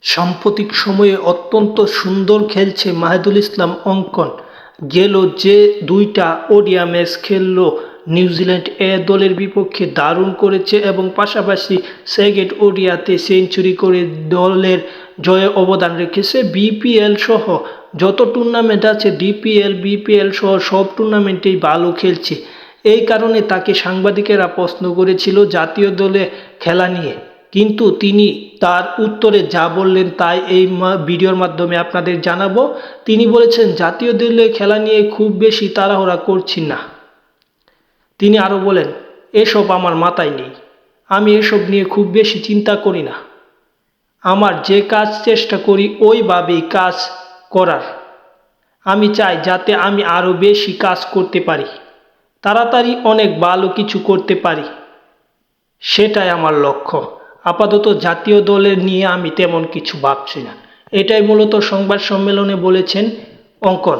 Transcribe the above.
সাম্প্রতিক সময়ে অত্যন্ত সুন্দর খেলছে মাহিদুল ইসলাম অঙ্কন। গেল যে দুইটা ওডিআই ম্যাচ খেলল, নিউজিল্যান্ড এ দলের বিপক্ষে দারুণ করেছে এবং পাশাপাশি সেকেন্ড ওডিআইতে সেঞ্চুরি করে দলের জয়ে অবদান রেখেছে। বিপিএল সহ যত টুর্নামেন্ট আছে, ডিপিএল বিপিএল সহ সব টুর্নামেন্টেই ভালো খেলছে। এই কারণে তাকে সাংবাদিকেরা প্রশ্ন করেছিল জাতীয় দলে খেলা নিয়ে, কিন্তু তিনি তার উত্তরে যা বললেন তাই এই ভিডিওর মাধ্যমে আপনাদের জানাবো। তিনি বলেছেন জাতীয় দলে খেলা নিয়ে খুব বেশি তাড়াহুড়া করছি না। তিনি আরও বলেন, এসব আমার মাথায় নেই, আমি এসব নিয়ে খুব বেশি চিন্তা করি না। আমার যে কাজ চেষ্টা করি ওইভাবেই কাজ করার। আমি চাই যাতে আমি আরও বেশি কাজ করতে পারি, তাড়াতাড়ি অনেক ভালো কিছু করতে পারি, সেটাই আমার লক্ষ্য। আপাতত জাতীয় দলের নিয়ে আমি তেমন কিছু ভাবছি না। এটাই মূলত সংবাদ সম্মেলনে বলেছেন অঙ্কন।